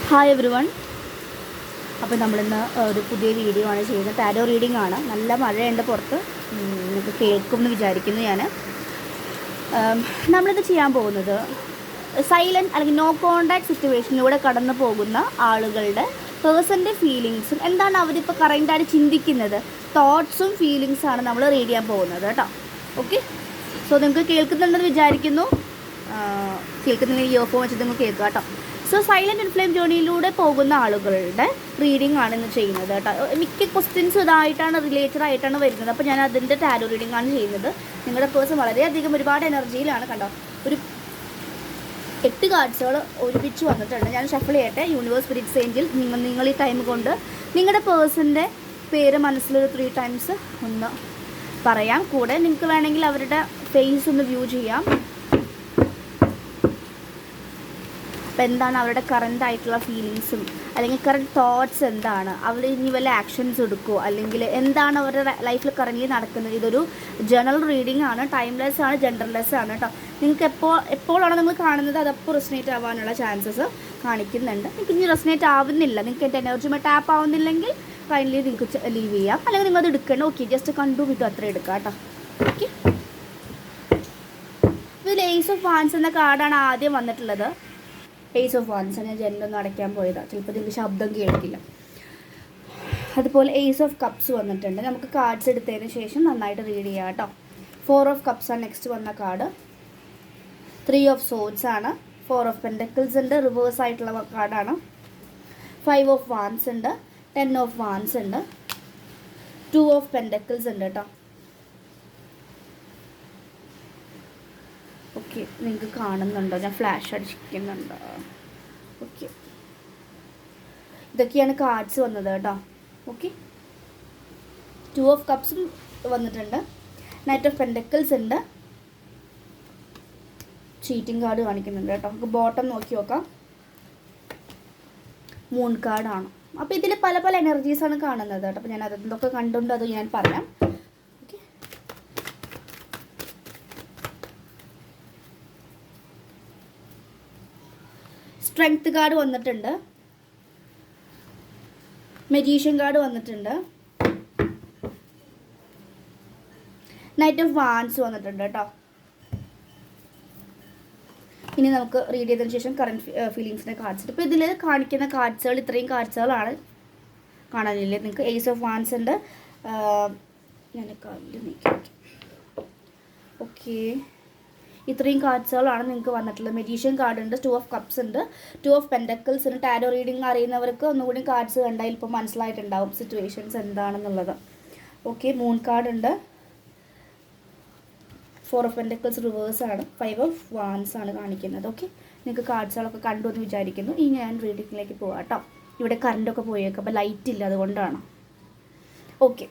Hi every one. അപ്പോൾ നമ്മളിന്ന് ഒരു പുതിയ വീഡിയോ ആണ് ചെയ്യുന്നത്. ടാരോ റീഡിംഗ് ആണ്. നല്ല മഴയുണ്ട് പുറത്ത്, നിങ്ങൾക്ക് കേൾക്കുമെന്ന് വിചാരിക്കുന്നു. നമ്മളിത് ചെയ്യാൻ പോകുന്നത് സൈലൻറ്റ് അല്ലെങ്കിൽ നോ കോണ്ടാക്ട് സിറ്റുവേഷനിലൂടെ കടന്നു പോകുന്ന ആളുകളുടെ പേഴ്സൻ്റെ ഫീലിങ്സും എന്താണ് അവരിപ്പോൾ കറൻറ്റായിട്ട് ചിന്തിക്കുന്നത്, തോട്ട്സും ഫീലിങ്സാണ് നമ്മൾ റീഡ് ചെയ്യാൻ പോകുന്നത് കേട്ടോ. ഓക്കെ, സോ നിങ്ങൾക്ക് കേൾക്കുന്നുണ്ടെന്ന് വിചാരിക്കുന്നു. കേൾക്കുന്നില്ലെങ്കിൽ ഇയർഫോൺ വെച്ചിട്ട് നിങ്ങൾ കേൾക്കുക കേട്ടോ. സോ സൈലൻറ്റ് ഇൻഫ്ലെയിം ജേർണിയിലൂടെ പോകുന്ന ആളുകളുടെ റീഡിംഗ് ആണ് ഇന്ന് ചെയ്യുന്നത് കേട്ടോ. മിക്ക ക്വസ്റ്റ്യൻസ് ഇതായിട്ടാണ്, റിലേറ്റഡ് ആയിട്ടാണ് വരുന്നത്. അപ്പോൾ ഞാൻ അതിൻ്റെ ടാരോ റീഡിംഗ് ആണ് ചെയ്യുന്നത്. നിങ്ങളുടെ പേഴ്സൺ വളരെയധികം ഒരുപാട് എനർജിയിലാണ് കണ്ടോ. ഒരു 8 കാർഡ്സുകൾ ഒരുമിച്ച് വന്നിട്ടുണ്ട്. ഞാൻ ഷഫിൾ ചെയ്യട്ടെ. യൂണിവേഴ്സ്, സ്പിരിറ്റ്സ്, ഏഞ്ചൽ, നിങ്ങൾ ഈ ടൈം കൊണ്ട് നിങ്ങളുടെ പേഴ്സൻ്റെ പേര് മനസ്സിലൊരു 3 ടൈംസ് ഒന്ന് പറയാം. കൂടെ നിങ്ങൾക്ക് വേണമെങ്കിൽ അവരുടെ ഫേസ് ഒന്ന് വ്യൂ ചെയ്യാം. അപ്പോൾ എന്താണ് അവരുടെ കറൻ്റ് ആയിട്ടുള്ള ഫീലിങ്സും അല്ലെങ്കിൽ കറൻറ്റ് തോട്ട്സ് എന്താണ്, അവർ ഇനി വല്ല ആക്ഷൻസ് എടുക്കുമോ, അല്ലെങ്കിൽ എന്താണ് അവരുടെ ലൈഫിൽ കറൻ്റ് നടക്കുന്നത്. ഇതൊരു ജനറൽ റീഡിംഗ് ആണ്. ടൈംലെസ് ആണ്, ജെൻഡർലെസ് ആണ് കേട്ടോ. നിങ്ങൾക്ക് എപ്പോഴാണ് നിങ്ങൾ കാണുന്നത് അതപ്പോൾ റെസനേറ്റ് ആവാനുള്ള ചാൻസസ് കാണിക്കുന്നുണ്ട്. നിങ്ങൾക്ക് ഇനി റെസനേറ്റ് ആവുന്നില്ല, നിങ്ങൾക്ക് എൻ്റെ എനർജി ടാപ്പ് ആവുന്നില്ലെങ്കിൽ കൈൻഡ്ലി നിങ്ങൾക്ക് ലീവ് ചെയ്യാം, അല്ലെങ്കിൽ നിങ്ങളത് എടുക്കണം. ഓക്കെ, ജസ്റ്റ് കണ്ടു വിട്ടു അത്ര എടുക്കാം കേട്ടോ. ഓക്കെ, ഇതിൽ ഏസ് ഓഫ് വാൻസ് എന്ന കാർഡാണ് ആദ്യം വന്നിട്ടുള്ളത്. Ace of wands. ഞാൻ ജനലൊന്നും അടയ്ക്കാൻ പോയതാണ്, ചിലപ്പോൾ നിങ്ങൾക്ക് ശബ്ദം കേൾക്കില്ല. അതുപോലെ ഏസ് ഓഫ് കപ്സ് വന്നിട്ടുണ്ട്. നമുക്ക് കാർഡ്സ് എടുത്തതിന് ശേഷം നന്നായിട്ട് റീഡ് ചെയ്യാം കേട്ടോ. 4 ഓഫ് കപ്സ് ആണ് നെക്സ്റ്റ് വന്ന കാർഡ്. 3 ഓഫ് സോഡ്സ് ആണ്. 4 ഓഫ് പെൻഡക്കിൾസ് ഉണ്ട്, റിവേഴ്സ് ആയിട്ടുള്ള കാർഡാണ്. 5 ഓഫ് വാൻസ് ഉണ്ട്. 10 ഓഫ് വാൻസ് ഉണ്ട്. 2 ഓഫ് പെൻഡക്കിൾസ് ഉണ്ട് കേട്ടോ. ഓക്കെ, നിങ്ങൾക്ക് കാണുന്നുണ്ടോ? ഞാൻ ഫ്ലാഷ് അടിച്ചിരിക്കുന്നുണ്ടോ? ഓക്കെ, ഇതൊക്കെയാണ് കാർഡ്സ് വന്നത് കേട്ടോ. ഓക്കെ, 2 ഓഫ് കപ്സും വന്നിട്ടുണ്ട്. നൈറ്റ് ഓഫ് പെൻഡക്കിൾസ് ഉണ്ട്. ചീറ്റിംഗ് കാർഡ് കാണിക്കുന്നുണ്ട് കേട്ടോ. നമുക്ക് ബോട്ടം നോക്കി നോക്കാം. മൂൺ കാർഡാണ്. അപ്പോൾ ഇതിൽ പല പല എനർജീസാണ് കാണുന്നത് കേട്ടോ. അപ്പോൾ ഞാൻ അതെന്തൊക്കെ കണ്ടുകൊണ്ട് അത് ഞാൻ പറയാം. സ്ട്രെങ്ത് കാർഡ് വന്നിട്ടുണ്ട്. മെജീഷ്യൻ കാർഡ് വന്നിട്ടുണ്ട്. നൈറ്റ് ഓഫ് വാൻസ് വന്നിട്ടുണ്ട് കേട്ടോ. ഇനി നമുക്ക് റീഡ് ചെയ്തതിന് ശേഷം കറൻറ്റ് ഫീലിങ്സിൻ്റെ കാർഡ്സ്. ഇപ്പോൾ ഇതിൽ കാണിക്കുന്ന കാർഡ്സുകൾ ഇത്രയും കാർഡ്സുകളാണ് കാണാനില്ലേ നിങ്ങൾക്ക്. ഏസ് ഓഫ് വാൻസ് ഉണ്ട്. ഞാൻ കാർഡിൽ നീക്കി വയ്ക്കാം. ഓക്കെ, ഇത്രയും കാർഡ്സുകളാണ് നിങ്ങൾക്ക് വന്നിട്ടുള്ളത്. മെജീഷ്യൻ കാർഡ് ഉണ്ട്. 2 ഓഫ് കപ്സ് ഉണ്ട്. 2 ഓഫ് പെൻഡക്കിൾസ് ഉണ്ട്. ടാരോ റീഡിംഗ് അറിയുന്നവർക്ക് ഒന്നുകൂടി കാർഡ്സ് കണ്ടാൽ ഇപ്പോൾ മനസ്സിലായിട്ടുണ്ടാവും സിറ്റുവേഷൻസ് എന്താണെന്നുള്ളത്. ഓക്കെ, മൂൺ കാർഡ് ഉണ്ട്. 4 ഓഫ് പെൻഡക്കിൾസ് റിവേഴ്സ് ആണ്. 5 ഓഫ് വാൻസ് ആണ് കാണിക്കുന്നത്. ഓക്കെ, നിങ്ങൾക്ക് കാർഡ്സുകളൊക്കെ കണ്ടു എന്ന് വിചാരിക്കുന്നു. ഇനി ഞാൻ റീഡിങ്ങിലേക്ക് പോകാം കേട്ടോ. ഇവിടെ കറണ്ടൊക്കെ പോയേക്കും, അപ്പോൾ ലൈറ്റ് ഇല്ല, അതുകൊണ്ടാണ്. ഓക്കെ,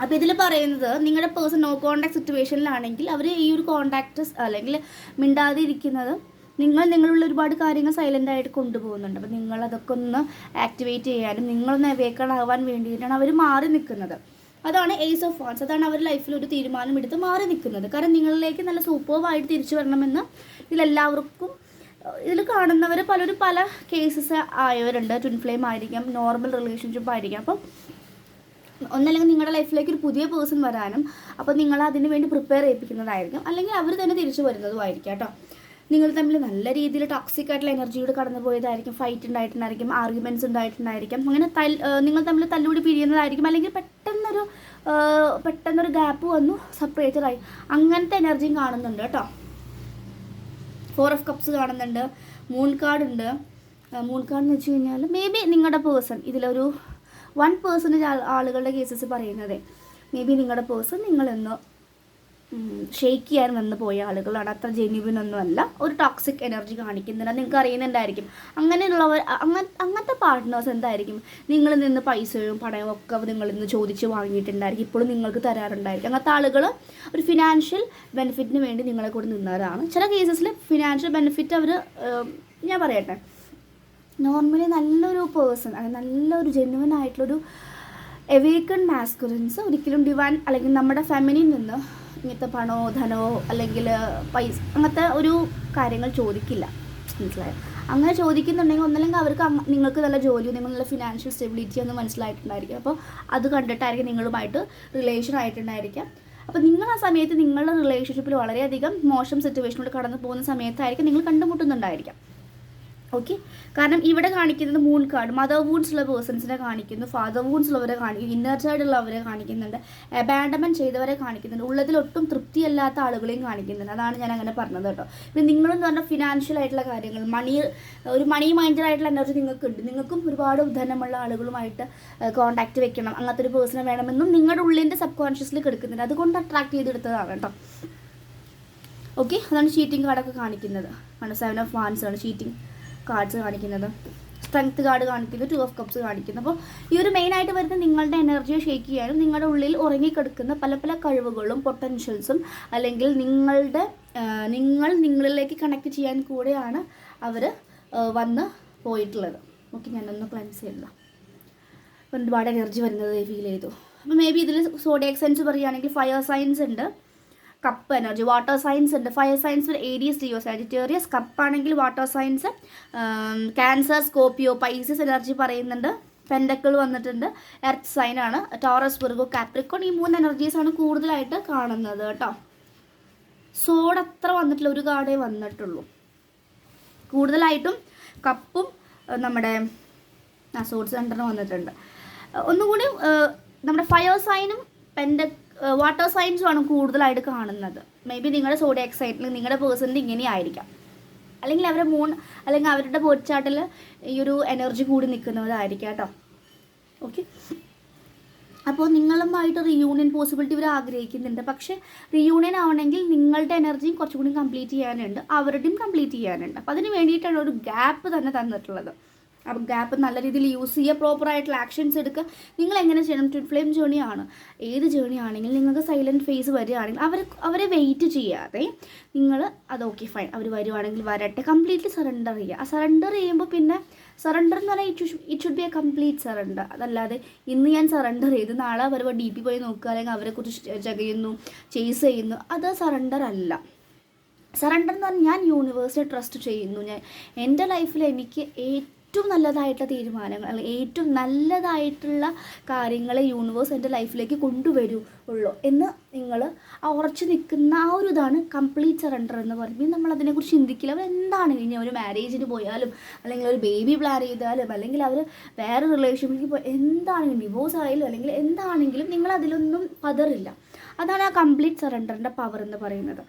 അപ്പോൾ ഇതിൽ പറയുന്നത് നിങ്ങളുടെ പേഴ്സൺ നോ കോണ്ടാക്ട് സിറ്റുവേഷനിലാണെങ്കിൽ അവർ ഈ ഒരു കോണ്ടാക്ട് അല്ലെങ്കിൽ മിണ്ടാതെ ഇരിക്കുന്നത് നിങ്ങളുള്ള ഒരുപാട് കാര്യങ്ങൾ സൈലൻ്റ് ആയിട്ട് കൊണ്ടുപോകുന്നുണ്ട്. അപ്പോൾ നിങ്ങളതൊക്കെ ഒന്ന് ആക്ടിവേറ്റ് ചെയ്യാനും നിങ്ങളൊന്ന് അവേക്കൺ ആവാൻ വേണ്ടിയിട്ടാണ് അവർ മാറി നിൽക്കുന്നത്. അതാണ് ഏസ് ഓഫ് വാൻസ്. അതാണ് അവർ ലൈഫിൽ ഒരു തീരുമാനം എടുത്ത് മാറി നിൽക്കുന്നത്. കാരണം നിങ്ങളിലേക്ക് നല്ല സൂപ്പർവായിട്ട് തിരിച്ചു വരണമെന്ന് ഇതിലെല്ലാവർക്കും, ഇതിൽ കാണുന്നവർ പലരും പല കേസസ് ആയവരുണ്ട്. ട്വിൻ ഫ്ലെയിം ആയിരിക്കാം, നോർമൽ റിലേഷൻഷിപ്പ് ആയിരിക്കാം. അപ്പം ഒന്നല്ലെങ്കിൽ നിങ്ങളുടെ ലൈഫിലേക്ക് ഒരു പുതിയ പേഴ്സൺ വരാനും അപ്പോൾ നിങ്ങൾ അതിന് വേണ്ടി പ്രിപ്പയർ ചെയ്യിപ്പിക്കുന്നതായിരിക്കും, അല്ലെങ്കിൽ അവർ തന്നെ തിരിച്ചു വരുന്നതുമായിരിക്കും കേട്ടോ. നിങ്ങൾ തമ്മിൽ നല്ല രീതിയിൽ ടോക്സിക് ആയിട്ടുള്ള എനർജിയോട് കടന്നു പോയതായിരിക്കും. ഫൈറ്റ് ഉണ്ടായിട്ടുണ്ടായിരിക്കും, ആർഗ്യുമെൻറ്റ്സ് ഉണ്ടായിട്ടുണ്ടായിരിക്കും. അങ്ങനെ നിങ്ങൾ തമ്മിൽ തല്ലുകൂടി പിരിയുന്നതായിരിക്കും, അല്ലെങ്കിൽ പെട്ടെന്നൊരു ഗ്യാപ്പ് വന്നു സെപ്പറേറ്റഡായി, അങ്ങനത്തെ എനർജിയും കാണുന്നുണ്ട് കേട്ടോ. 4 ഓഫ് കപ്സ് കാണുന്നുണ്ട്. മൂൺ കാർഡ് ഉണ്ട്. മൂൺ കാർഡ് എന്ന് വെച്ച് കഴിഞ്ഞാൽ മേ ബി നിങ്ങളുടെ പേഴ്സൺ, ഇതിലൊരു 1% ആളുകളുടെ കേസസ് പറയുന്നത് മേ ബി നിങ്ങളുടെ പേഴ്സൺ നിങ്ങളൊന്ന് ഷെയ്ക്ക് ചെയ്യാൻ വന്ന് പോയ ആളുകളാണ്. അത്ര ജെന്യുവിനൊന്നുമല്ല, ഒരു ടോക്സിക് എനർജി കാണിക്കുന്നുണ്ട്. നിങ്ങൾക്ക് അറിയുന്നുണ്ടായിരിക്കും. അങ്ങനെയുള്ളവർ, അങ്ങനത്തെ പാർട്ട്നേഴ്സ് എന്തായിരിക്കും, നിങ്ങളിൽ നിന്ന് പൈസയും പണവും ഒക്കെ നിങ്ങളിൽ നിന്ന് ചോദിച്ച് വാങ്ങിയിട്ടുണ്ടായിരിക്കും, ഇപ്പോഴും നിങ്ങൾക്ക് തരാറുണ്ടായിരിക്കും. അങ്ങനത്തെ ആളുകൾ ഒരു ഫിനാൻഷ്യൽ ബെനിഫിറ്റിന് വേണ്ടി നിങ്ങളെ കൂടി നിന്നവരാണ്. ചില കേസസിൽ ഫിനാൻഷ്യൽ ബെനിഫിറ്റ് അവർ, ഞാൻ പറയട്ടെ, നോർമലി നല്ലൊരു പേഴ്സൺ, നല്ലൊരു ജെന്യുവൻ ആയിട്ടുള്ളൊരു എവേക്കൺ മാസ്കുലിൻസ് ഒരിക്കലും ഡിവൈൻ അല്ലെങ്കിൽ നമ്മുടെ ഫെമിനിൽ നിന്ന് ഇങ്ങനത്തെ പണമോ ധനമോ അല്ലെങ്കിൽ പൈസ അങ്ങനത്തെ ഒരു കാര്യങ്ങൾ ചോദിക്കില്ല. മനസ്സിലായോ? അങ്ങനെ ചോദിക്കുന്നുണ്ടെങ്കിൽ ഒന്നല്ലെങ്കിൽ അവർക്ക് നിങ്ങൾക്ക് നല്ല ജോലിയോ നിങ്ങൾ നല്ല ഫിനാൻഷ്യൽ സ്റ്റെബിലിറ്റി ഒന്നും മനസ്സിലായിട്ടുണ്ടായിരിക്കും. അപ്പോൾ അത് കണ്ടിട്ടായിരിക്കും നിങ്ങളുമായിട്ട് റിലേഷൻ ആയിട്ടുണ്ടായിരിക്കാം. അപ്പോൾ നിങ്ങൾ ആ സമയത്ത് നിങ്ങളുടെ റിലേഷൻഷിപ്പിൽ വളരെയധികം മോശം സിറ്റുവേഷനിലൂടെ കടന്നു പോകുന്ന സമയത്തായിരിക്കും നിങ്ങൾ കണ്ടുമുട്ടുന്നുണ്ടായിരിക്കാം. ഓക്കെ, കാരണം ഇവിടെ കാണിക്കുന്നത് മൂൺ കാർഡ് മദർ വൂൺസ് ഉള്ള പേഴ്സൺസിനെ കാണിക്കുന്നു, ഫാദർ വൂൺസ് ഉള്ളവരെ കാണിക്കുന്നു, ഇന്നർ ചൈൽഡ് ഉള്ളവരെ കാണിക്കുന്നുണ്ട്, അബാൻഡൻമെൻറ്റ് ചെയ്തവരെ കാണിക്കുന്നുണ്ട്, ഉള്ളതിൽ ഒട്ടും തൃപ്തിയല്ലാത്ത ആളുകളെയും കാണിക്കുന്നുണ്ട്. അതാണ് ഞാൻ അങ്ങനെ പറഞ്ഞത് കേട്ടോ. പിന്നെ നിങ്ങളെന്ന് പറഞ്ഞാൽ ഫിനാൻഷ്യൽ ആയിട്ടുള്ള കാര്യങ്ങൾ, ഒരു മണി മൈൻഡഡ് ആയിട്ടുള്ള എനർജി നിങ്ങൾക്കുണ്ട്. നിങ്ങൾക്കും ഒരുപാട് ധനമുള്ള ആളുകളുമായിട്ട് കോൺടാക്റ്റ് വെക്കണം, അങ്ങനത്തെ ഒരു പേഴ്സണെ വേണമെന്നും നിങ്ങളുടെ ഉള്ളിൻ്റെ സബ് കോൺഷ്യസിൽ കിടക്കുന്നുണ്ട്. അതുകൊണ്ട് അട്രാക്ട് ചെയ്തെടുത്തതാണ് കേട്ടോ. ഓക്കെ, അതാണ് ചീറ്റിംഗ് കാർഡൊക്കെ കാണിക്കുന്നത്. 7 ഓഫ് വാൻസ് ആണ് ചീറ്റിംഗ് കാർഡ്സ് കാണിക്കുന്നത്. സ്ട്രെങ്ത് കാർഡ് കാണിക്കുന്നു, 2 ഓഫ് കപ്സ് കാണിക്കുന്നു. അപ്പോൾ ഈ ഒരു മെയിനായിട്ട് വരുന്ന നിങ്ങളുടെ എനർജിയെ ഷേക്ക് ചെയ്യാനും നിങ്ങളുടെ ഉള്ളിൽ ഉറങ്ങിക്കിടക്കുന്ന പല പല കഴിവുകളും പൊട്ടൻഷ്യൽസും അല്ലെങ്കിൽ നിങ്ങൾ നിങ്ങളിലേക്ക് കണക്ട് ചെയ്യാൻ കൂടെയാണ് അവർ വന്ന് പോയിട്ടുള്ളത്. ഓക്കെ, ഞാനൊന്ന് ക്ലെൻസ് ചെയ്യില്ല. ഒരുപാട് എനർജി വരുന്നത് ഫീൽ ചെയ്തു. അപ്പോൾ മേ ബി ഇതിൽ സോഡിയാക് സൈൻസ് പറയുകയാണെങ്കിൽ ഫയർ സൈൻസ് ഉണ്ട്, കപ്പ് എനർജി, വാട്ടർ സയൻസ് ഉണ്ട്. Fire signs Aries, Leo, Sagittarius. കപ്പാണെങ്കിൽ water signs, cancer, Scorpio, Pisces energy പറയുന്നുണ്ട്. പെൻഡക്കിൾ വന്നിട്ടുണ്ട്, എർത്ത് സൈനാണ്, ടോറസ്, വിർഗോ, കാപ്രിക്കോൺ. ഈ 3 എനർജീസാണ് കൂടുതലായിട്ട് കാണുന്നത് കേട്ടോ. സോഡ് അത്ര വന്നിട്ടില്ല, ഒരു കാർഡേ വന്നിട്ടുള്ളൂ. കൂടുതലായിട്ടും കപ്പും നമ്മുടെ സോഡ് സെൻറ്ററിന് വന്നിട്ടുണ്ട്. ഒന്നുകൂടി നമ്മുടെ ഫയർ സൈനും വാട്ടർ സൈൻസുമാണ് കൂടുതലായിട്ട് കാണുന്നത്. മേ ബി നിങ്ങളുടെ സോഡിയാക് സൈനിൽ നിങ്ങളുടെ പേഴ്സണിൽ ഇങ്ങനെ ആയിരിക്കാം, അല്ലെങ്കിൽ അവരുടെ മൂൺ അല്ലെങ്കിൽ അവരുടെ ബോഡിച്ചാട്ടിൽ ഈ ഒരു എനർജി കൂടി നിൽക്കുന്നതായിരിക്കാം കേട്ടോ. ഓക്കെ, അപ്പോൾ നിങ്ങളുമായിട്ട് റിയൂണിയൻ പോസിബിലിറ്റി ഇവർ ആഗ്രഹിക്കുന്നുണ്ട്. പക്ഷേ റിയൂണിയൻ ആവണമെങ്കിൽ നിങ്ങളുടെ എനർജിയും കുറച്ചുകൂടി കംപ്ലീറ്റ് ചെയ്യാനുണ്ട്, അവരുടെയും കംപ്ലീറ്റ് ചെയ്യാനുണ്ട്. അപ്പോൾ അതിന് വേണ്ടിയിട്ടാണ് ഒരു ഗ്യാപ്പ് തന്നെ തന്നിട്ടുള്ളത്. അപ്പോൾ ഗ്യാപ്പ് നല്ല രീതിയിൽ യൂസ് ചെയ്യുക, പ്രോപ്പറായിട്ടുള്ള ആക്ഷൻസ് എടുക്കുക. നിങ്ങൾ എങ്ങനെ ചെയ്യണം? ട്വിൻ ഫ്ലെയിം ജേണി ആണ്, ഏത് ജേണി ആണെങ്കിലും നിങ്ങൾക്ക് സൈലൻറ്റ് ഫേസ് വരികയാണെങ്കിൽ അവരെ വെയിറ്റ് ചെയ്യാതെ നിങ്ങൾ അത് ഓക്കെ ഫൈൻ, അവർ വരുവാണെങ്കിൽ വരട്ടെ, കംപ്ലീറ്റ്ലി സറണ്ടർ ചെയ്യുക. ആ സറണ്ടർ ചെയ്യുമ്പോൾ പിന്നെ സറണ്ടർ എന്ന് പറഞ്ഞാൽ it should be A complete surrender. അതല്ലാതെ ഇന്ന് ഞാൻ സറണ്ടർ ചെയ്ത് നാളെ വരുമ്പോൾ DP പോയി നോക്കുക, അല്ലെങ്കിൽ അവരെക്കുറിച്ച് ചകയുന്നു, ചേസ് ചെയ്യുന്നു, അത് സറണ്ടർ അല്ല. സറണ്ടർ എന്ന് പറഞ്ഞാൽ ഞാൻ യൂണിവേഴ്സിനെ ട്രസ്റ്റ് ചെയ്യുന്നു, ഞാൻ എൻ്റെ ലൈഫിൽ എനിക്ക് ഏറ്റവും നല്ലതായിട്ടുള്ള തീരുമാനങ്ങൾ അല്ലെങ്കിൽ ഏറ്റവും നല്ലതായിട്ടുള്ള കാര്യങ്ങളെ യൂണിവേഴ്സ് എൻ്റെ ലൈഫിലേക്ക് കൊണ്ടുവരുള്ളൂ എന്ന് നിങ്ങൾ ഉറച്ചു നിൽക്കുന്ന ആ ഒരു ഇതാണ് കംപ്ലീറ്റ് സറണ്ടർ എന്ന് പറയുമ്പോൾ. നമ്മൾ അതിനെക്കുറിച്ച് ചിന്തിക്കില്ല. അവർ എന്താണ് ഇനി ഒരു മാരേജിന് പോയാലും അല്ലെങ്കിൽ ഒരു ബേബി പ്ലാൻ ചെയ്താലും അല്ലെങ്കിൽ അവർ വേറെ റിലേഷൻഷിപ്പിലേക്ക് പോയി എന്താണെങ്കിലും ഡിവോഴ്സ് ആയാലും അല്ലെങ്കിൽ എന്താണെങ്കിലും നിങ്ങൾ അതിലൊന്നും പതറില്ല. അതാണ് ആ കംപ്ലീറ്റ് സറണ്ടറിൻ്റെ പവർ എന്ന് പറയുന്നത്.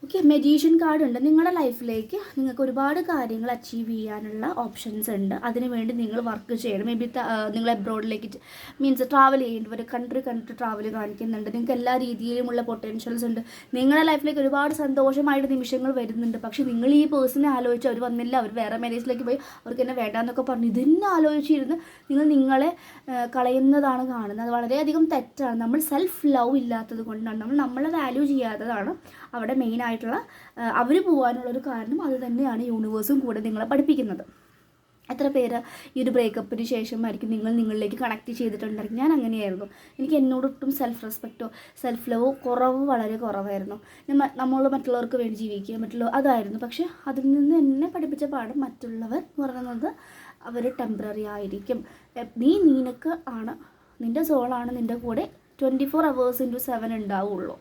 ഓക്കെ, മെജീഷ്യൻ കാർഡ് ഉണ്ട്. നിങ്ങളുടെ ലൈഫിലേക്ക് നിങ്ങൾക്ക് ഒരുപാട് കാര്യങ്ങൾ അച്ചീവ് ചെയ്യാനുള്ള ഓപ്ഷൻസ് ഉണ്ട്. അതിനുവേണ്ടി നിങ്ങൾ വർക്ക് ചെയ്യണം. മേ ബി നിങ്ങൾ എബ്രോഡിലേക്ക് മീൻസ് ട്രാവൽ ചെയ്യേണ്ടി വരും, കൺട്രി ട്രാവൽ കാണിക്കുന്നുണ്ട്. നിങ്ങൾക്ക് എല്ലാ രീതിയിലുമുള്ള പൊട്ടൻഷ്യൽസ് ഉണ്ട്. നിങ്ങളുടെ ലൈഫിലേക്ക് ഒരുപാട് സന്തോഷമായിട്ട് നിമിഷങ്ങൾ വരുന്നുണ്ട്. പക്ഷേ നിങ്ങൾ ഈ പേഴ്സണെ ആലോചിച്ച് അവർ വന്നില്ല, അവർ വേറെ മാരേജിലേക്ക് പോയി, അവർക്ക് എന്നെ വേണ്ടാന്നൊക്കെ പറഞ്ഞു ഇതെന്നെ ആലോചിച്ചിരുന്ന് നിങ്ങളെ കളയുന്നതാണ് കാണുന്നത്. അത് വളരെയധികം തെറ്റാണ്. നമ്മൾ സെൽഫ് ലവ് ഇല്ലാത്തത് കൊണ്ടാണ്, നമ്മളെ വാല്യൂ ചെയ്യാത്തതാണ് അവിടെ മെയിനായിട്ടുള്ള അവർ പോകാനുള്ളൊരു കാരണം. അത് തന്നെയാണ് യൂണിവേഴ്സും കൂടെ നിങ്ങളെ പഠിപ്പിക്കുന്നത്. എത്ര പേര് ഈ ഒരു ബ്രേക്കപ്പിന് ശേഷമായിരിക്കും നിങ്ങളിലേക്ക് കണക്ട് ചെയ്തിട്ടുണ്ടായിരിക്കും. ഞാൻ അങ്ങനെയായിരുന്നു. എനിക്ക് എന്നോടൊട്ടും സെൽഫ് റെസ്പെക്റ്റോ സെൽഫ് ലവോ വളരെ കുറവായിരുന്നു. നമ്മൾ മറ്റുള്ളവർക്ക് വേണ്ടി ജീവിക്കുക അതായിരുന്നു. പക്ഷേ അതിൽ നിന്ന് എന്നെ പഠിപ്പിച്ച പാഠം മറ്റുള്ളവർ പറയുന്നത് അവർ ടെമ്പററി ആയിരിക്കും. നിനക്ക് ആണ്, നിൻ്റെ സോളാണ് നിൻ്റെ കൂടെ 24 hours into 7 ഉണ്ടാവുള്ളൂ.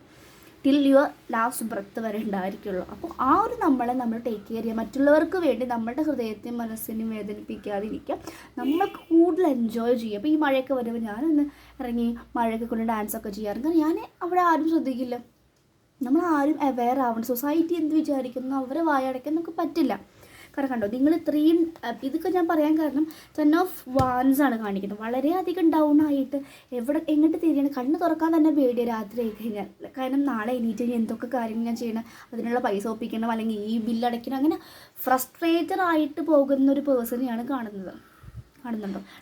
ടിൽ യുവർ ലാസ്റ്റ് ബ്രത്ത് വരെ ഉണ്ടായിരിക്കുള്ളൂ. അപ്പോൾ ആ ഒരു നമ്മൾ ടേക്ക് കെയർ ചെയ്യുക. മറ്റുള്ളവർക്ക് വേണ്ടി നമ്മുടെ ഹൃദയത്തെയും മനസ്സിനെയും വേദനിപ്പിക്കാതിരിക്കുക. നമ്മൾക്ക് കൂടുതൽ എൻജോയ് ചെയ്യുക. അപ്പോൾ ഈ മഴയൊക്കെ വരുമ്പോൾ ഞാനൊന്ന് ഇറങ്ങി മഴയൊക്കെ കൊണ്ട് ഡാൻസൊക്കെ ചെയ്യാറുണ്ട്. കാരണം ഞാൻ അവിടെ ആരും ശ്രദ്ധിക്കില്ല. നമ്മളാരും അവെയർ ആവണം. സൊസൈറ്റി എന്ത് വിചാരിക്കുന്നു, അവരെ വായടയ്ക്കാൻ നമുക്ക് പറ്റില്ല. കാരണം കണ്ടോ, നിങ്ങൾ ഇത്രയും ഇതൊക്കെ ഞാൻ പറയാൻ കാരണം 10 of Wands ആണ് കാണിക്കുന്നത്. വളരെയധികം ഡൗൺ ആയിട്ട് എങ്ങോട്ട് തിരിയണം, കണ്ണ് തുറക്കാൻ തന്നെ പേടിയാണ് രാത്രി ആയി കഴിഞ്ഞാൽ. കാരണം നാളെ എണീറ്റ് എന്തൊക്കെ കാര്യങ്ങൾ ഞാൻ ചെയ്യണം, അതിനുള്ള പൈസ ഒപ്പിക്കണം, അല്ലെങ്കിൽ ഈ ബില്ലടയ്ക്കണം, അങ്ങനെ ഫ്രസ്ട്രേറ്റഡ് ആയിട്ട് പോകുന്ന ഒരു പേഴ്സണെയാണ് കാണുന്നുണ്ടോ?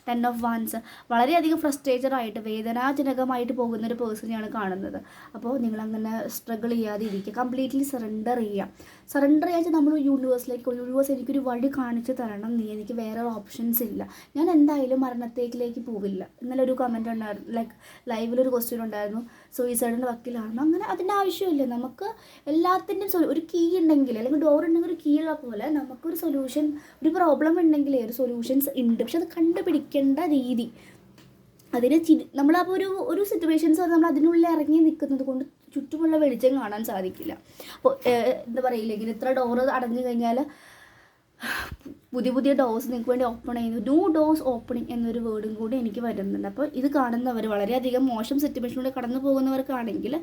10 of Wands വളരെയധികം ഫ്രസ്ട്രേറ്റഡ് ആയിട്ട് വേദനാജനകമായിട്ട് പോകുന്നൊരു പേഴ്സണെയാണ് കാണുന്നത്. അപ്പോൾ നിങ്ങളങ്ങനെ സ്ട്രഗിൾ ചെയ്യാതെ ഇരിക്കുക, കംപ്ലീറ്റ്ലി സറണ്ടർ ചെയ്യുക. സറണ്ടർ ചെയ്യാൻ നമ്മൾ യൂണിവേഴ്സിലേക്ക് യൂണിവേഴ്സ് എനിക്കൊരു വഴി കാണിച്ച് തരണം, നീ എനിക്ക് വേറെ ഓപ്ഷൻസ് ഇല്ല, ഞാൻ എന്തായാലും മരണത്തേക്കിലേക്ക് പോവില്ല. ഇന്നലെ ഒരു കമൻറ്റ് ഉണ്ടായിരുന്നു, ലൈക്ക് ലൈവിലൊരു ക്വസ്റ്റ്യൻ ഉണ്ടായിരുന്നു, സൂയിസൈഡിൻ്റെ വക്കിലാണെന്ന്. അങ്ങനെ അതിൻ്റെ ആവശ്യമില്ല. നമുക്ക് എല്ലാത്തിൻ്റെയും ഒരു കീ ഉണ്ടെങ്കിൽ അല്ലെങ്കിൽ ഡോർ ഉണ്ടെങ്കിൽ ഒരു കീ ഉള്ള പോലെ നമുക്കൊരു സൊല്യൂഷൻ, ഒരു പ്രോബ്ലം ഉണ്ടെങ്കിലേ ഒരു സൊല്യൂഷൻസ് ഉണ്ട്. പക്ഷെ അത് കണ്ടുപിടിക്കേണ്ട രീതി, അതിനെ നമ്മളപ്പോൾ ഒരു സിറ്റുവേഷൻസ് പറഞ്ഞാൽ നമ്മൾ അതിനുള്ളിൽ ഇറങ്ങി നിൽക്കുന്നത് കൊണ്ട് ചുറ്റുമുള്ള വെളിച്ചം കാണാൻ സാധിക്കില്ല. അപ്പോൾ എന്താ പറയില്ല, ഇങ്ങനെ ഇത്ര ഡോറ് അടഞ്ഞു കഴിഞ്ഞാൽ പുതിയ പുതിയ ഡോർസ് നിങ്ങൾക്ക് വേണ്ടി ഓപ്പൺ ചെയ്യുന്നു. ന്യൂ ഡോർസ് ഓപ്പണിംഗ് എന്നൊരു വേർഡും കൂടി എനിക്ക് വരുന്നുണ്ട്. അപ്പോൾ ഇത് കാണുന്നവർ, വളരെയധികം മോശം സിറ്റുവേഷനിലൂടെ കടന്നു പോകുന്നവർക്കാണെങ്കിൽ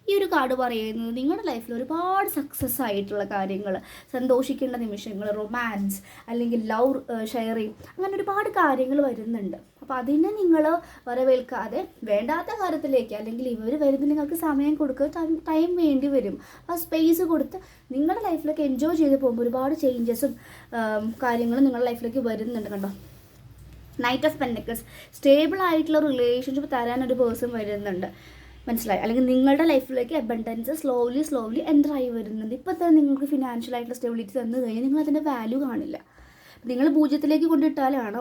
ഈ ഒരു കാർഡ് പറയുന്നത് നിങ്ങളുടെ ലൈഫിൽ ഒരുപാട് സക്സസ് ആയിട്ടുള്ള കാര്യങ്ങൾ, സന്തോഷിക്കേണ്ട നിമിഷങ്ങൾ, റൊമാൻസ് അല്ലെങ്കിൽ ലവ് ഷെയറിങ്, അങ്ങനെ ഒരുപാട് കാര്യങ്ങൾ വരുന്നുണ്ട്. അപ്പോൾ അതിനെ നിങ്ങൾ വരവേൽക്കാതെ വേണ്ടാത്ത കാര്യത്തിലേക്ക്, അല്ലെങ്കിൽ ഇവർ വരുന്ന നിങ്ങൾക്ക് സമയം കൊടുക്കുക, ടൈം വേണ്ടി വരും. ആ സ്പേസ് കൊടുത്ത് നിങ്ങളുടെ ലൈഫിലേക്ക് എൻജോയ് ചെയ്ത് പോകുമ്പോൾ ഒരുപാട് ചേഞ്ചസും കാര്യങ്ങളും നിങ്ങളുടെ ലൈഫിലേക്ക് വരുന്നുണ്ട്. കണ്ടോ, നൈറ്റ് ഓഫ് പെൻറ്റക്കിൾസ്, സ്റ്റേബിൾ ആയിട്ടുള്ള റിലേഷൻഷിപ്പ് തരാൻ ഒരു പേഴ്സൺ വരുന്നുണ്ട്, മനസ്സിലായി? അല്ലെങ്കിൽ നിങ്ങളുടെ ലൈഫിലേക്ക് അബണ്ടൻസ് സ്ലോലി എൻ്റർ ആയി വരുന്നുണ്ട്. ഇപ്പോൾ തന്നെ നിങ്ങൾക്ക് ഫിനാൻഷ്യൽ ആയിട്ടുള്ള സ്റ്റെബിലിറ്റി തന്നു കഴിഞ്ഞാൽ നിങ്ങൾ അതിൻ്റെ വാല്യൂ കാണില്ല. നിങ്ങൾ പൂജ്യത്തിലേക്ക് കൊണ്ടിട്ടാലാണ്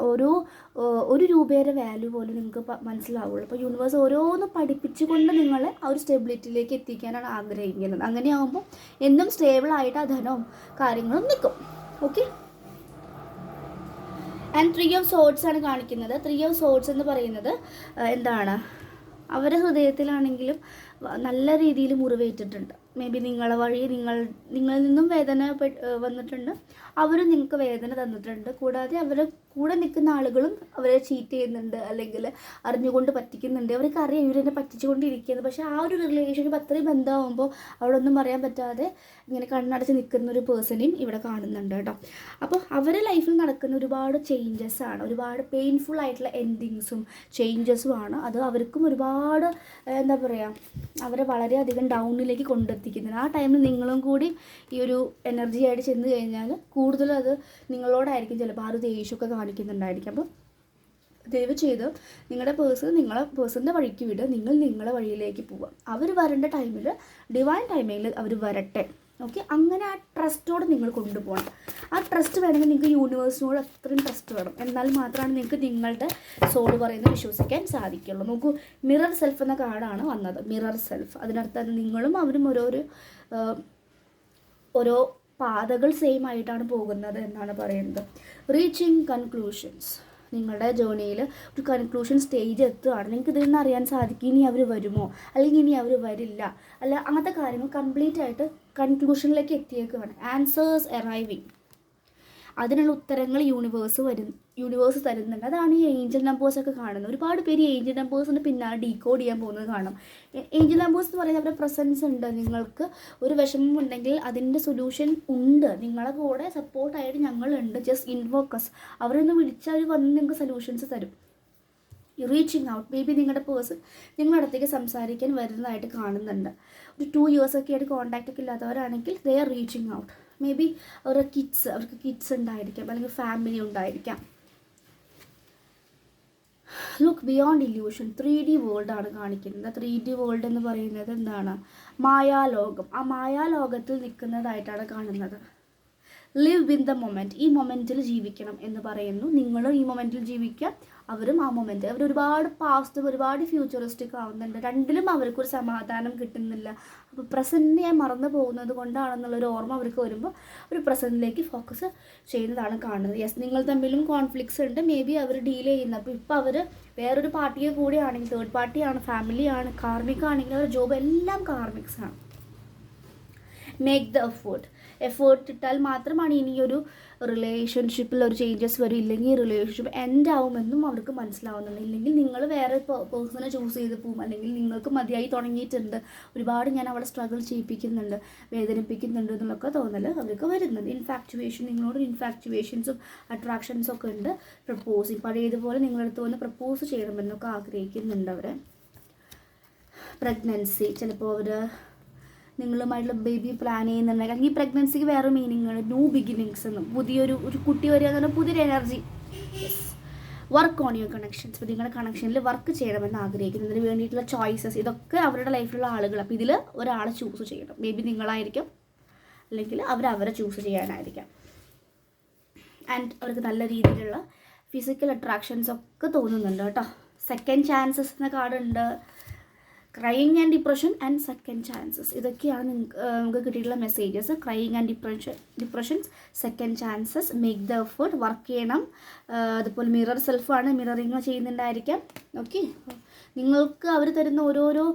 ഒരു രൂപയുടെ വാല്യൂ പോലും നിങ്ങൾക്ക് മനസ്സിലാവുള്ളൂ. അപ്പോൾ യൂണിവേഴ്സ് ഓരോന്ന് പഠിപ്പിച്ചുകൊണ്ട് നിങ്ങളെ ആ ഒരു സ്റ്റെബിലിറ്റിയിലേക്ക് എത്തിക്കാനാണ് ആഗ്രഹിക്കുന്നത്. അങ്ങനെയാകുമ്പോൾ എന്നും സ്റ്റേബിളായിട്ട് ആ ധനവും കാര്യങ്ങളും നിൽക്കും. ഓക്കെ, ആൻഡ് 3 ഓഫ് സോർഡ്സ് ആണ് കാണിക്കുന്നത്. 3 ഓഫ് സോർഡ്സ് എന്ന് പറയുന്നത് എന്താണ്, അവരുടെ ഹൃദയത്തിലാണെങ്കിലും നല്ല രീതിയിൽ മുറിവേറ്റിട്ടുണ്ട്. മേ ബി നിങ്ങളെ വഴി നിങ്ങളിൽ നിന്നും വേദന വന്നിട്ടുണ്ട്, അവരും നിങ്ങൾക്ക് വേദന തന്നിട്ടുണ്ട്. കൂടാതെ അവരെ കൂടെ നിൽക്കുന്ന ആളുകളും അവരെ ചീറ്റ് ചെയ്യുന്നുണ്ട്, അല്ലെങ്കിൽ അറിഞ്ഞുകൊണ്ട് പറ്റിക്കുന്നുണ്ട്. അവർക്ക് അറിയാം ഇവരെന്നെ പറ്റിച്ചുകൊണ്ടിരിക്കുന്നത്. പക്ഷേ ആ ഒരു റിലേഷൻഷിപ്പ് അത്രയും ബന്ധമാകുമ്പോൾ അവിടെ ഒന്നും പറയാൻ പറ്റാതെ ഇങ്ങനെ കണ്ണടച്ച് നിൽക്കുന്ന ഒരു പേഴ്സണെയും ഇവിടെ കാണുന്നുണ്ട് കേട്ടോ. അപ്പോൾ അവരുടെ ലൈഫിൽ നടക്കുന്ന ഒരുപാട് ചേഞ്ചസ് ആണ്, ഒരുപാട് പെയിൻഫുൾ ആയിട്ടുള്ള എൻഡിങ്സും ചേഞ്ചസും ആണ്. അത് അവർക്കും ഒരുപാട് എന്താ പറയുക, അവരെ വളരെയധികം ഡൗണിലേക്ക് കൊണ്ടെത്തിക്കുന്നത്. ആ ടൈമിൽ നിങ്ങളും കൂടി ഈ ഒരു എനർജി ആയിട്ട് ചെന്ന് കഴിഞ്ഞാൽ കൂടുതലും അത് നിങ്ങളോടായിരിക്കും ചിലപ്പോൾ ആ ഒരു ദേഷ്യമൊക്കെ കാണിക്കുന്നുണ്ടായിരിക്കും. അപ്പോൾ ദയവ് ചെയ്ത് നിങ്ങളുടെ പേഴ്സണിൻ്റെ വഴിക്ക് വിടുക, നിങ്ങൾ നിങ്ങളുടെ വഴിയിലേക്ക് പോവുക. അവർ വരേണ്ട ടൈമിൽ, ഡിവൈൻ ടൈമിൽ അവർ വരട്ടെ. ഓക്കെ, അങ്ങനെ ആ ട്രസ്റ്റോട് നിങ്ങൾ കൊണ്ടുപോകണം. ആ ട്രസ്റ്റ് വേണമെങ്കിൽ നിങ്ങൾക്ക് യൂണിവേഴ്സിനോട് അത്രയും ട്രസ്റ്റ് വേണം. എന്നാൽ മാത്രമാണ് നിങ്ങൾക്ക് നിങ്ങളുടെ സോൾ പറയുന്നത് വിശ്വസിക്കാൻ സാധിക്കുള്ളൂ. നോക്കൂ, മിറർ സെൽഫ് എന്ന കാർഡാണ് വന്നത്. മിറർ സെൽഫ്, അതിനർത്ഥം നിങ്ങളും അവരും ഓരോ പാതകൾ സെയിം ആയിട്ടാണ് പോകുന്നത് എന്നാണ് പറയുന്നത്. റീച്ചിങ് കൺക്ലൂഷൻസ്, നിങ്ങളുടെ ജേർണിയിൽ ഒരു കൺക്ലൂഷൻ സ്റ്റേജ് എത്തുകയാണ്. നിങ്ങൾക്ക് ഇതിൽ നിന്ന് അറിയാൻ സാധിക്കും ഇനി അവർ വരുമോ അല്ലെങ്കിൽ ഇനി അവർ വരില്ല, അല്ല അങ്ങനത്തെ കാര്യങ്ങൾ കംപ്ലീറ്റ് ആയിട്ട് കൺക്ലൂഷനിലേക്ക് എത്തിയേക്കുകയാണ്. ആൻസേഴ്സ് അറൈവിങ്, അതിനുള്ള ഉത്തരങ്ങൾ യൂണിവേഴ്സ് തരുന്നുണ്ട്. അതാണ് ഈ ഏഞ്ചൽ നമ്പേഴ്സൊക്കെ കാണുന്നത്. ഒരുപാട് പേര് ഏഞ്ചൽ നമ്പേഴ്സിൻ്റെ പിന്നാലെ ഡീകോഡ് ചെയ്യാൻ പോകുന്നത് കാണാം. ഏഞ്ചൽ നമ്പേഴ്സ് എന്ന് പറയുന്നത് അവരുടെ പ്രസൻസ് ഉണ്ട്. നിങ്ങൾക്ക് ഒരു വിഷമം ഉണ്ടെങ്കിൽ അതിൻ്റെ സൊല്യൂഷൻ ഉണ്ട്, നിങ്ങളെ കൂടെ സപ്പോർട്ടായിട്ട് ഞങ്ങളുണ്ട്. ജസ്റ്റ് ഇൻവോക്കസ്, അവരൊന്ന് വിളിച്ചാൽ അവർ വന്ന് നിങ്ങൾക്ക് സൊല്യൂഷൻസ് തരും. റീച്ചിങ് ഔട്ട്, മേ ബി നിങ്ങളുടെ പേഴ്സൺ നിങ്ങളുടെ അടുത്തേക്ക് സംസാരിക്കാൻ വരുന്നതായിട്ട് കാണുന്നുണ്ട്. ഒരു 2 years ഒക്കെ ആയിട്ട് കോൺടാക്റ്റ് ഒക്കെ ഇല്ലാത്തവരാണെങ്കിൽ they are reaching out. Maybe അവർക്ക് കിഡ്സ് ഉണ്ടായിരിക്കാം, അല്ലെങ്കിൽ ഫാമിലി ഉണ്ടായിരിക്കാം. ലുക്ക് ബിയോണ്ട് ഇല്യൂഷൻ, 3D വേൾഡാണ് കാണിക്കുന്നത്. 3D വേൾഡ് എന്ന് പറയുന്നത് എന്താണ്, മായാലോകം. ആ മായാലോകത്തിൽ നിൽക്കുന്നതായിട്ടാണ് കാണുന്നത്. ലിവ് വിൻ ദ മൊമെൻറ്റ്, ഈ മൊമെൻറ്റിൽ ജീവിക്കണം എന്ന് പറയുന്നു. നിങ്ങളും ഈ മൊമെൻറ്റിൽ ജീവിക്കുക, അവരും ആ മൊമെൻറ്റ്. അവർ ഒരുപാട് പാസ്റ്റും ഒരുപാട് ഫ്യൂച്ചറിസ്റ്റിക് ആവുന്നുണ്ട്. രണ്ടിലും അവർക്കൊരു സമാധാനം കിട്ടുന്നില്ല. അപ്പോൾ പ്രസൻറ്റിനെ മറന്നു പോകുന്നത് കൊണ്ടാണെന്നുള്ളൊരു ഓർമ്മ അവർക്ക് വരുമ്പോൾ ഒരു പ്രസൻറ്റിലേക്ക് ഫോക്കസ് ചെയ്യുന്നതാണ് കാണുന്നത്. യെസ്, നിങ്ങൾ തമ്മിലും കോൺഫ്ലിക്ട്സ് ഉണ്ട്, മേ ബി അവർ ഡീൽ ചെയ്യുന്നത്. അപ്പോൾ ഇപ്പോൾ അവർ വേറൊരു പാർട്ടിയെ കൂടെയാണെങ്കിൽ, തേർഡ് പാർട്ടിയാണ്, ഫാമിലിയാണ്, കാർമിക് അവർ ജോബ്, എല്ലാം കാർമിക്സാണ്. മേക്ക് ദ എഫേർട്ട് ഇട്ടാൽ മാത്രമാണ് ഇനിയൊരു റിലേഷൻഷിപ്പിൽ ഒരു ചേഞ്ചസ് വരും. ഇല്ലെങ്കിൽ റിലേഷൻഷിപ്പ് എൻഡ് ആവുമെന്നും അവർക്ക് മനസ്സിലാവുന്നുണ്ട്. ഇല്ലെങ്കിൽ നിങ്ങൾ വേറെ പേഴ്സണെ ചൂസ് ചെയ്ത് പോകും, അല്ലെങ്കിൽ നിങ്ങൾക്ക് മതിയായി തുടങ്ങിയിട്ടുണ്ട്, ഒരുപാട് ഞാൻ അവളെ സ്ട്രഗിൾ ചെയ്യിപ്പിക്കുന്നുണ്ട്, വേദനിപ്പിക്കുന്നുണ്ട് എന്നുള്ളൊക്കെ തോന്നൽ അവർക്ക് വരുന്നുണ്ട്. ഇൻഫാക്ച്വേഷൻ, നിങ്ങളോട് ഇൻഫാക്ച്വേഷൻസും അട്രാക്ഷൻസും ഒക്കെ ഉണ്ട്. പ്രപ്പോസിങ്, പഴയതുപോലെ നിങ്ങളടുത്ത് വന്ന് പ്രപ്പോസ് ചെയ്യണമെന്നൊക്കെ ആഗ്രഹിക്കുന്നുണ്ട് അവർ. പ്രഗ്നൻസി, ചിലപ്പോൾ അവർ നിങ്ങളുമായിട്ടുള്ള ബേബി പ്ലാൻ ചെയ്യുന്നുണ്ടെങ്കിൽ, അല്ലെങ്കിൽ ഈ പ്രഗ്നൻസിക്ക് വേറെ മീനിങ്ങാണ്. ന്യൂ ബിഗിനിങ്സ് എന്നും, പുതിയൊരു കുട്ടി വരിക എന്ന് പറഞ്ഞാൽ പുതിയൊരു energy. Work on your connections, ഇപ്പോൾ നിങ്ങളുടെ കണക്ഷനിൽ വർക്ക് ചെയ്യണമെന്ന് ആഗ്രഹിക്കുന്നതിന് വേണ്ടിയിട്ടുള്ള ചോയ്സസ്, ഇതൊക്കെ അവരുടെ ലൈഫിലുള്ള ആളുകൾ. അപ്പോൾ ഇതിൽ ഒരാളെ ചൂസ് ചെയ്യണം. മേ ബി നിങ്ങളായിരിക്കും, അല്ലെങ്കിൽ അവരവരെ ചൂസ് ചെയ്യാനായിരിക്കാം. ആൻഡ് അവർക്ക് നല്ല രീതിയിലുള്ള ഫിസിക്കൽ അട്രാക്ഷൻസ് ഒക്കെ തോന്നുന്നുണ്ട് കേട്ടോ. സെക്കൻഡ് ചാൻസസ് എന്ന കാർഡുണ്ട്, crying and depression and second chances. ഇതൊക്കെയാണ് നമുക്ക് കിട്ടിയിട്ടുള്ള messages. Crying and depressions, second chances, make the effort, work ചെയ്യണം. അതുപോലെ മിറർ സെൽഫാണ്, മിററിങ് ചെയ്യുന്നുണ്ടായിരിക്കാം. ഓക്കെ, നിങ്ങൾക്ക് അവർ തരുന്ന ഓരോരോ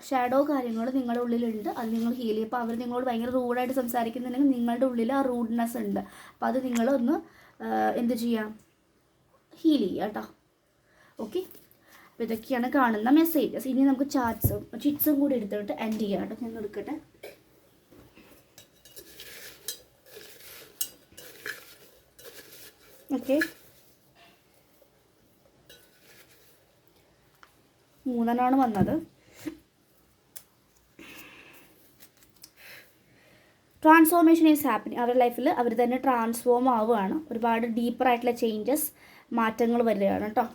ഷാഡോ കാര്യങ്ങൾ നിങ്ങളുടെ ഉള്ളിലുണ്ട്, അത് നിങ്ങൾ ഹീൽ ചെയ്യും. അപ്പോൾ അവർ നിങ്ങളോട് ഭയങ്കര റൂഡായിട്ട് സംസാരിക്കുന്നുണ്ടെങ്കിൽ നിങ്ങളുടെ ഉള്ളിൽ ആ റൂഡ്നെസ് ഉണ്ട്. അപ്പോൾ അത് നിങ്ങളൊന്ന് എന്ത് ചെയ്യാം, ഹീൽ ചെയ്യുക കേട്ടോ. ഓക്കെ, അപ്പോൾ ഇതൊക്കെയാണ് കാണുന്ന മെസ്സേജസ്. ഇനി നമുക്ക് ചിറ്റ്സും കൂടി എടുത്തിട്ട് എൻഡ് ചെയ്യാം കേട്ടോ. ഞാൻ എടുക്കട്ടെ. ഓക്കെ, 3 വന്നത്. Transformation is happening. അവരുടെ ലൈഫിൽ അവർ തന്നെ ട്രാൻസ്ഫോം ആവുകയാണ്. ഒരുപാട് ഡീപ്പറായിട്ടുള്ള ചേഞ്ചസ്, മാറ്റങ്ങൾ വരികയാണ് കേട്ടോ.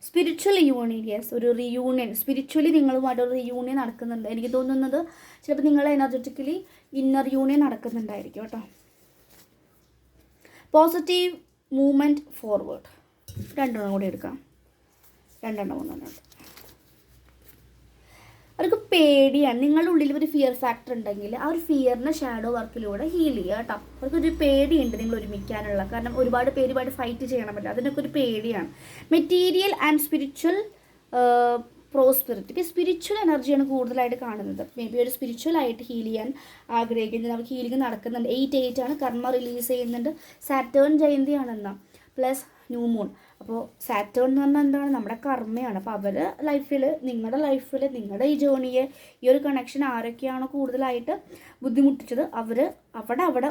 സ്പിരിച്വൽ യൂണിയൻ, യെസ്, ഒരു റിയൂണിയൻ, സ്പിരിച്വലി നിങ്ങളുമായിട്ടൊരു റിയൂണിയൻ നടക്കുന്നുണ്ട്. എനിക്ക് തോന്നുന്നത് ചിലപ്പോൾ നിങ്ങൾ എനർജറ്റിക്കലി ഇന്നർ യൂണിയൻ നടക്കുന്നുണ്ടായിരിക്കും കേട്ടോ. Positive movement forward. 2 കൂടി എടുക്കാം. 2 3 അവർക്ക് പേടിയാണ്. നിങ്ങളുടെ ഉള്ളിൽ ഒരു ഫിയർ ഫാക്ടർ ഉണ്ടെങ്കിൽ ആ ഒരു ഫിയറിനെ ഷാഡോ വർക്കിലൂടെ ഹീൽ ചെയ്യുക കേട്ടോ. അവർക്കൊരു പേടിയുണ്ട് നിങ്ങൾ ഒരുമിക്കാനുള്ള. കാരണം ഒരുപാട് പേരുമായിട്ട് ഫൈറ്റ് ചെയ്യണം പറ്റില്ല, അതിനൊക്കെ ഒരു പേടിയാണ്. Material and spiritual prosperity. ഇപ്പോൾ സ്പിരിച്വൽ എനർജിയാണ് കൂടുതലായിട്ട് കാണുന്നത്. മേ ബി ഒരു സ്പിരിച്വലായിട്ട് ഹീൽ ചെയ്യാൻ ആഗ്രഹിക്കുന്നത്. നമുക്ക് ഹീലിംഗ് നടക്കുന്നുണ്ട്. 8/8 ആണ്, കർമ്മ റിലീസ് ചെയ്യുന്നുണ്ട്. സാറ്റേൺ ജയന്തിയാണെന്നാ, പ്ലസ് ന്യൂ മൂൺ. അപ്പോൾ സാറ്റേൺ എന്ന് പറഞ്ഞാൽ എന്താണ്, നമ്മുടെ കർമ്മയാണ്. അപ്പോൾ അവർ ലൈഫിൽ, നിങ്ങളുടെ ലൈഫിൽ, നിങ്ങളുടെ ഈ ജേണിയെ, ഈ ഒരു കണക്ഷൻ ആരൊക്കെയാണോ കൂടുതലായിട്ട് ബുദ്ധിമുട്ടിച്ചത് അവിടെ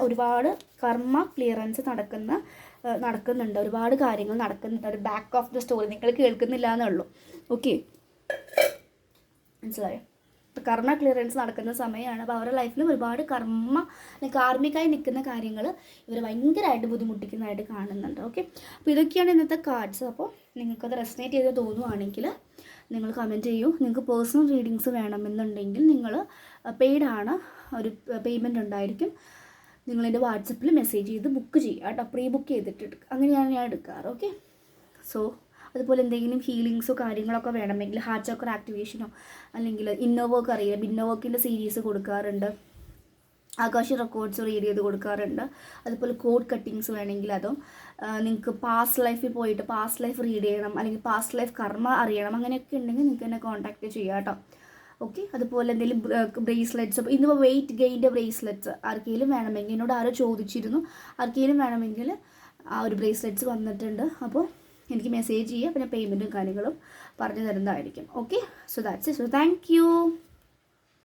ഒരുപാട് കർമ്മ ക്ലിയറൻസ് നടക്കുന്നുണ്ട്. ഒരുപാട് കാര്യങ്ങൾ നടക്കുന്നുണ്ട്. ഒരു ബാക്ക് ഓഫ് ദ സ്റ്റോറി നിങ്ങൾ കേൾക്കുന്നില്ല എന്നേ ഉള്ളൂ. ഓക്കെ, മനസ്സിലായോ? ഇപ്പോൾ കർമ്മ ക്ലിയറൻസ് നടക്കുന്ന സമയമാണ്. അപ്പോൾ അവരുടെ ലൈഫിൽ ഒരുപാട് കാർമ്മികമായി നിൽക്കുന്ന കാര്യങ്ങൾ ഇവർ ഭയങ്കരമായിട്ട് ബുദ്ധിമുട്ടിക്കുന്നതായിട്ട് കാണുന്നുണ്ട്. ഓക്കെ, അപ്പോൾ ഇതൊക്കെയാണ് ഇന്നത്തെ കാർഡ്സ്. അപ്പോൾ നിങ്ങൾക്കത് റെസനേറ്റ് ചെയ്ത് തോന്നുവാണെങ്കിൽ നിങ്ങൾ കമൻറ്റ് ചെയ്യൂ. നിങ്ങൾക്ക് പേഴ്സണൽ റീഡിങ്സ് വേണമെന്നുണ്ടെങ്കിൽ നിങ്ങൾ പെയ്ഡാണ്, ഒരു പേയ്മെൻറ്റ് ഉണ്ടായിരിക്കും. നിങ്ങളെൻ്റെ വാട്സപ്പിൽ മെസ്സേജ് ചെയ്ത് ബുക്ക് ചെയ്യുക കേട്ടോ. പ്രീ ബുക്ക് ചെയ്തിട്ട് അങ്ങനെയാണ് ഞാൻ എടുക്കാറ്. ഓക്കെ, സോ അതുപോലെ എന്തെങ്കിലും ഹീലിങ്സോ കാര്യങ്ങളൊക്കെ വേണമെങ്കിൽ ഹാർട്ട് ചക്ര ആക്ടിവേഷനോ അല്ലെങ്കിൽ ഇന്നർ വർക്ക് അറിയാം, ഇന്നർ വർക്കിൻ്റെ സീരീസ് കൊടുക്കാറുണ്ട്. ആകാശി റെക്കോർഡ്സ് റീഡ് ചെയ്ത് കൊടുക്കാറുണ്ട്. അതുപോലെ കോഡ് കട്ടിങ്സ് വേണമെങ്കിൽ അതും. നിങ്ങൾക്ക് പാസ്റ്റ് ലൈഫിൽ പോയിട്ട് പാസ്റ്റ് ലൈഫ് റീഡ് ചെയ്യണം, അല്ലെങ്കിൽ പാസ്റ്റ് ലൈഫ് കർമ്മ അറിയണം, അങ്ങനെയൊക്കെ ഉണ്ടെങ്കിൽ നിങ്ങൾക്ക് എന്നെ കോൺടാക്റ്റ് ചെയ്യാം കേട്ടോ. ഓക്കെ, അതുപോലെ എന്തെങ്കിലും ബ്രേസ്ലെറ്റ്സ്, അപ്പോൾ ഇന്നിപ്പോൾ വെയിറ്റ് ഗെയിൻ്റെ ബ്രേസ്ലെറ്റ്സ് ആർക്കെങ്കിലും വേണമെങ്കിൽ, എന്നോട് ആരോ ചോദിച്ചിരുന്നു, ആർക്കെങ്കിലും വേണമെങ്കിൽ ആ ഒരു ബ്രേസ്ലെറ്റ്സ് വന്നിട്ടുണ്ട്. അപ്പോൾ എനിക്ക് മെസ്സേജ് ചെയ്യുക, പിന്നെ പേയ്മെൻറ്റും കാര്യങ്ങളും പറഞ്ഞു തരുന്നതായിരിക്കും. Okay, so that's it. So thank you.